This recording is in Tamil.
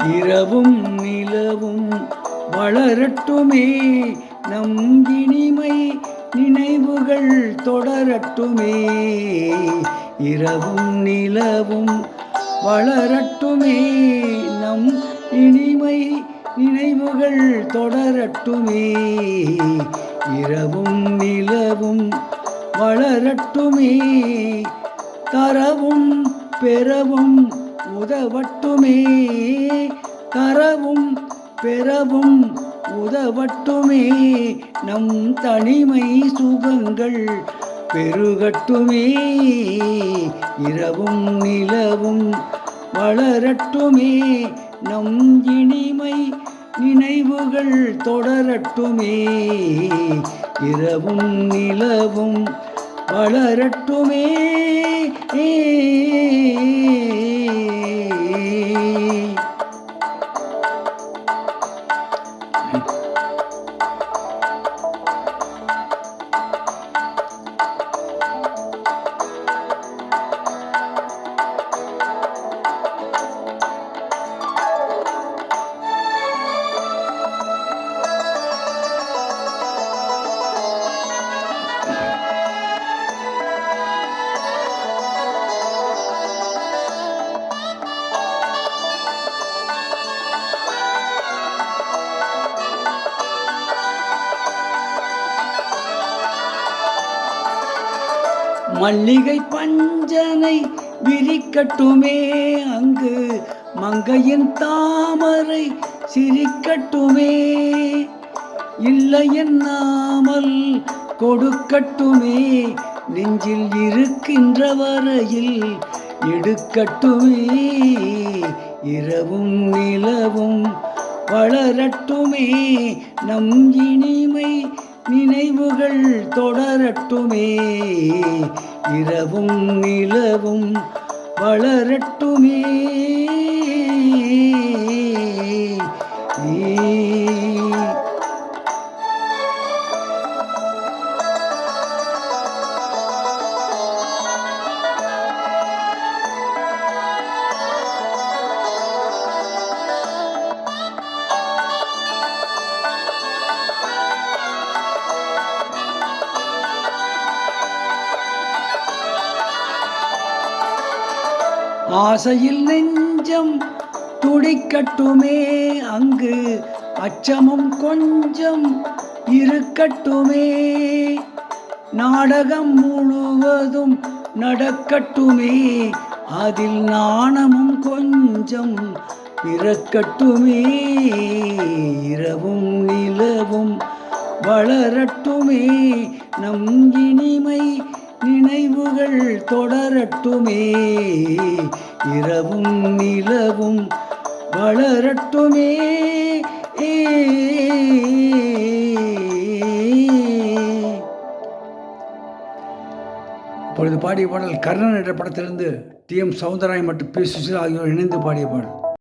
இரவும் நிலவும் வளரட்டுமே, நம் இனிமை நினைவுகள் தொடரட்டுமே. இரவும் நிலவும் வளரட்டுமே, நம் இனிமை நினைவுகள் தொடரட்டுமே. இரவும் நிலவும் வளரட்டுமே, தரவும் பெறவும் உதவட்டுமே. தரவும் பெறவும் உதவட்டுமே, நம் தனிமை சுகங்கள் பெருகட்டுமே. இரவும் நிலவும் வளரட்டுமே, நம் இனிமை நினைவுகள் தொடரட்டுமே. இரவும் நிலவும் வளரட்டுமே. மல்லிகை பஞ்சனை விரிக்கட்டுமே, அங்கு மங்கையின் தாமரை சிரிக்கட்டுமே. இல்லை என்னாமல் கொடுக்கட்டுமே, நெஞ்சில் இருக்கின்ற வரையில் எடுக்கட்டுமே. இரவும் நிலவும் வளரட்டுமே, நம் இனிமை நினைவுகள் தொடரட்டுமே. இரவும் நிலவும் வளரட்டுமே. ஆசையில் நெஞ்சம் துடிக்கட்டுமே, அங்கு அச்சமும் கொஞ்சம் இருக்கட்டுமே. நாடகம் முழுவதும் நடக்கட்டுமே, அதில் நாணமும் கொஞ்சம் பிறக்கட்டுமே. இரவும் நிலவும் வளரட்டுமே, நம் இனிமை நினைவுகள் தொடரட்டுமே. இரவும் நிலவும் வளரட்டுமே. இப்பொழுது பாடிய பாடல் கர்ணன் என்ற படத்திலிருந்து டி.எம். சௌந்தரராயன் மற்றும் பி. சுசீலா ஆகியோர் இணைந்து பாடிய பாடல்.